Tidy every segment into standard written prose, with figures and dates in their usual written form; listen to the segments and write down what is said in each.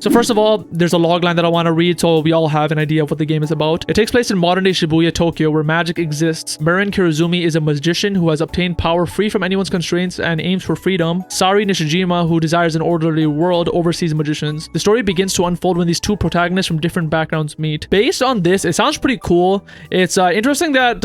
So first of all, there's a logline that I want to read so we all have an idea of what the game is about. It takes place in modern-day Shibuya, Tokyo, where magic exists. Marin Kirizumi is a magician who has obtained power free from anyone's constraints and aims for freedom. Sari Nishijima, who desires an orderly world, oversees magicians. The story begins to unfold when these two protagonists from different backgrounds meet. Based on this, it sounds pretty cool. It's interesting that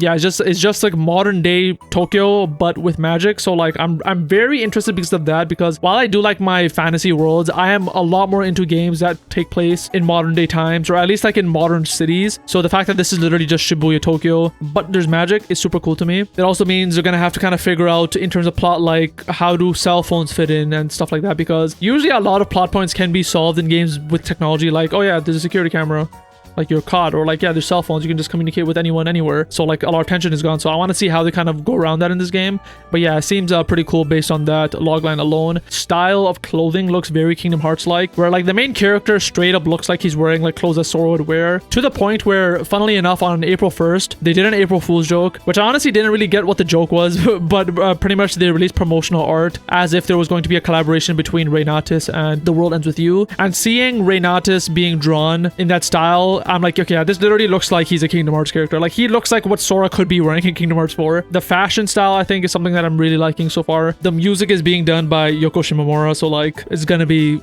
it's just like modern-day Tokyo but with magic. So like I'm very interested because of that, because while I do like my fantasy worlds, I am a lot more into games that take place in modern day times, or at least like in modern cities. So the fact that this is literally just Shibuya, Tokyo, but there's magic is super cool to me. It also means you're gonna have to kind of figure out in terms of plot, like how do cell phones fit in and stuff like that, because usually a lot of plot points can be solved in games with technology, like, oh yeah, there's a security camera, like you're caught, or like, yeah, there's cell phones, you can just communicate with anyone anywhere. So like a lot of tension is gone. So I want to see how they kind of go around that in this game. But yeah, it seems pretty cool based on that logline alone. Style of clothing looks very Kingdom Hearts like, where like the main character straight up looks like he's wearing like clothes that Sora would wear, to the point where, funnily enough, on April 1st they did an April Fool's joke, which I honestly didn't really get what the joke was, but pretty much they released promotional art as if there was going to be a collaboration between Reynatis and The World Ends With You. And seeing Reynatis being drawn in that style, I'm like, okay, yeah, this literally looks like he's a Kingdom Hearts character. Like he looks like what Sora could be wearing in Kingdom Hearts 4. The fashion style, I think, is something that I'm really liking so far. The music is being done by Yoko Shimomura, so like it's gonna be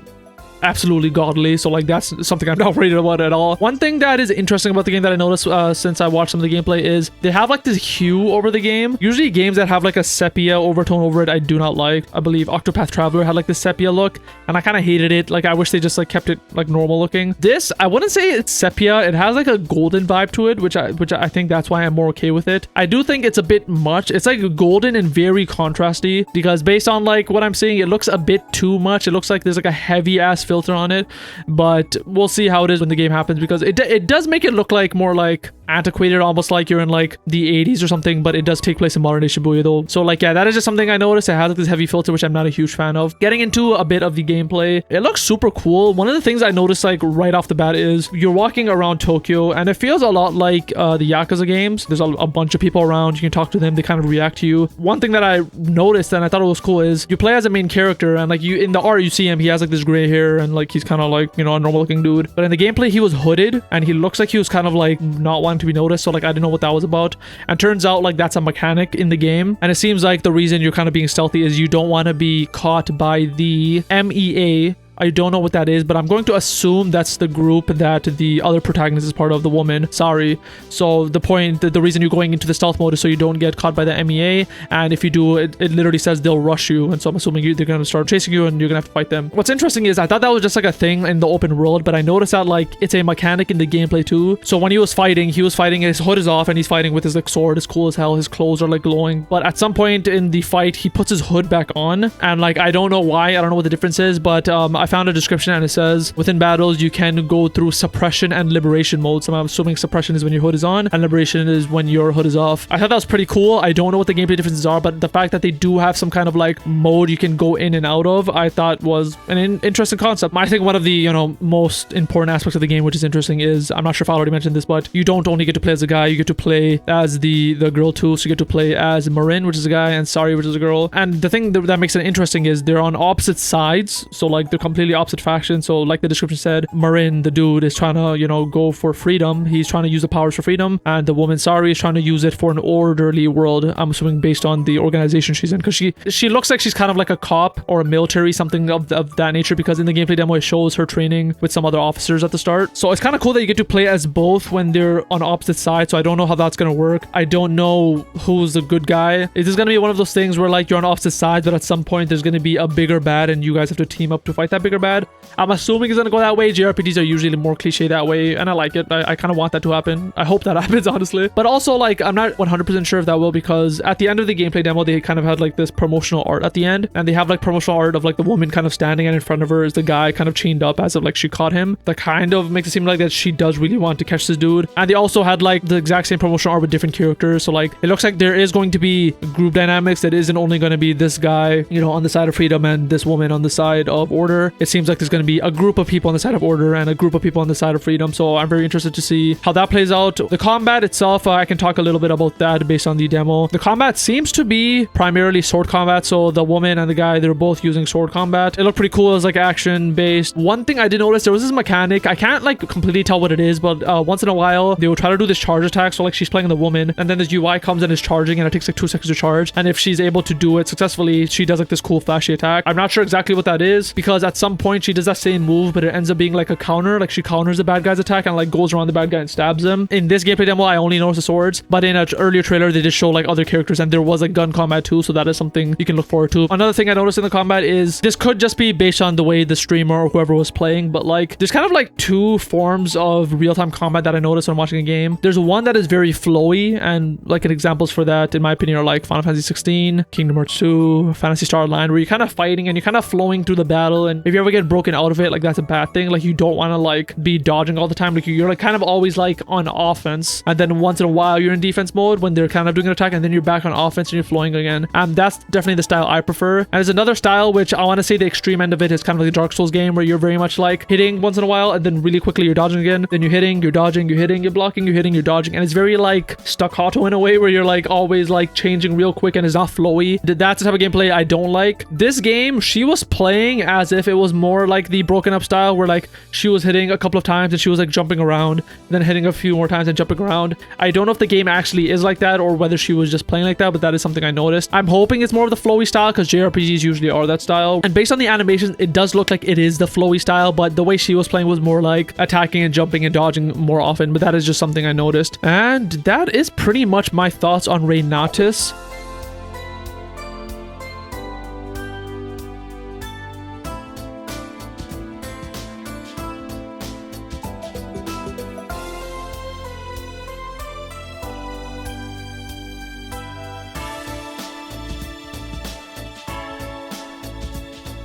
absolutely godly. So like that's something I'm not worried about at all. One thing that is interesting about the game that I noticed since I watched some of the gameplay is they have like this hue over the game. Usually games that have like a sepia overtone over it I do not like. I believe Octopath Traveler had like this sepia look and I kind of hated it. Like I wish they just like kept it like normal looking. This, I wouldn't say it's sepia. It has like a golden vibe to it, which I think that's why I'm more okay with it. I do think it's a bit much. It's like golden and very contrasty, because based on like what I'm seeing, it looks a bit too much. It looks like there's like a heavy ass filter on it, but we'll see how it is when the game happens, because it does make it look like more like antiquated, almost like you're in like the 80s or something, but it does take place in modern day Shibuya though. So like, yeah, that is just something I noticed. It has like this heavy filter, which I'm not a huge fan of. Getting into a bit of the gameplay, it looks super cool. One of the things I noticed like right off the bat is you're walking around Tokyo and it feels a lot like the Yakuza games. There's a bunch of people around, you can talk to them, they kind of react to you. One thing that I noticed and I thought it was cool is you play as a main character, and like you in the art you see him, he has like this gray hair and like he's kind of like, you know, a normal looking dude, but in the gameplay he was hooded and he looks like he was kind of like not wanting to be noticed. So like I didn't know what that was about, and turns out like that's a mechanic in the game, and it seems like the reason you're kind of being stealthy is you don't want to be caught by the MEA. I don't know what that is, but I'm going to assume that's the group that the other protagonist is part of, the woman, Sari. So the reason you're going into the stealth mode is so you don't get caught by the MEA, and if you do, it literally says they'll rush you, and so I'm assuming they're going to start chasing you and you're going to have to fight them. What's interesting is I thought that was just like a thing in the open world, but I noticed that like it's a mechanic in the gameplay too. So when he was fighting, his hood is off and he's fighting with his like sword. It's cool as hell. His clothes are like glowing, but at some point in the fight, he puts his hood back on, and like I don't know why, I don't know what the difference is, but I found a description and it says within battles you can go through suppression and liberation modes. So I'm assuming suppression is when your hood is on and liberation is when your hood is off. I thought that was pretty cool. I don't know what the gameplay differences are, but the fact that they do have some kind of like mode you can go in and out of, I thought was an interesting concept. I think one of the, you know, most important aspects of the game, which is interesting, is, I'm not sure if I already mentioned this, but you don't only get to play as a guy, you get to play as the girl too. So you get to play as Marin, which is a guy, and Sari, which is a girl. And the thing that makes it interesting is they're on opposite sides, so like they're completely opposite faction. So like the description said, Marin, the dude, is trying to, you know, go for freedom. He's trying to use the powers for freedom, and the woman Sari is trying to use it for an orderly world. I'm assuming based on the organization she's in, because she looks like she's kind of like a cop or a military, something of that nature, because in the gameplay demo it shows her training with some other officers at the start. So it's kind of cool that you get to play as both when they're on opposite sides. So I don't know how that's gonna work. I don't know who's the good guy. Is this gonna be one of those things where like you're on opposite sides, but at some point there's gonna be a bigger bad and you guys have to team up to fight that bigger bad? I'm assuming it's gonna go that way. JRPGs are usually more cliche that way, and I like it. I kind of want that to happen. I hope that happens, honestly. But also, like, I'm not 100% sure if that will, because at the end of the gameplay demo, they kind of had like this promotional art at the end, and they have like promotional art of like the woman kind of standing, and in front of her is the guy kind of chained up as if like she caught him. That kind of makes it seem like that she does really want to catch this dude. And they also had like the exact same promotional art with different characters. So like it looks like there is going to be group dynamics. That isn't only going to be this guy, you know, on the side of freedom and this woman on the side of order. it seems like there's going to be a group of people on the side of order and a group of people on the side of freedom. So I'm very interested to see how that plays out. The combat itself, I can talk a little bit about that based on the demo. The combat seems to be primarily sword combat. So the woman and the guy, they're both using sword combat. It looked pretty cool. It was like action based. One thing I did notice, there was this mechanic. I can't like completely tell what it is, but once in a while they will try to do this charge attack. So like she's playing the woman and then this UI comes and is charging and it takes like 2 seconds to charge. And if she's able to do it successfully, she does like this cool flashy attack. I'm not sure exactly what that is because at some point she does that same move, but it ends up being like a counter. Like she counters the bad guy's attack and like goes around the bad guy and stabs him. In this gameplay demo, I only noticed the swords, but in an earlier trailer, they just show like other characters and there was like gun combat too. So that is something you can look forward to. Another thing I noticed in the combat is this could just be based on the way the streamer or whoever was playing, but like there's kind of like 2 forms of real-time combat that I noticed when watching a game. There's one that is very flowy, and like examples for that in my opinion are like Final Fantasy 16, Kingdom Hearts 2, Phantasy Star Online, where you're kind of fighting and you're kind of flowing through the battle, and if you ever get broken out of it, like that's a bad thing. Like you don't want to like be dodging all the time. Like you're like kind of always like on offense, and then once in a while you're in defense mode when they're kind of doing an attack, and then you're back on offense and you're flowing again. That's definitely the style I prefer. And there's another style which I want to say the extreme end of it is kind of like a Dark Souls game where you're very much like hitting once in a while and then really quickly you're dodging again, then you're hitting, you're dodging, you're hitting, you're blocking, you're hitting, you're dodging, and it's very like staccato in a way where you're like always like changing real quick and it's not flowy. That's the type of gameplay I don't like. This game, she was playing as if it was more like the broken up style where like she was hitting a couple of times and she was like jumping around, then hitting a few more times and jumping around. I don't know if the game actually is like that or whether she was just playing like that, but that is something I noticed. I'm hoping it's more of the flowy style because JRPGs usually are that style, and based on the animations it does look like it is the flowy style, but the way she was playing was more like attacking and jumping and dodging more often. But that is just something I noticed, and that is pretty much my thoughts on Reynatis.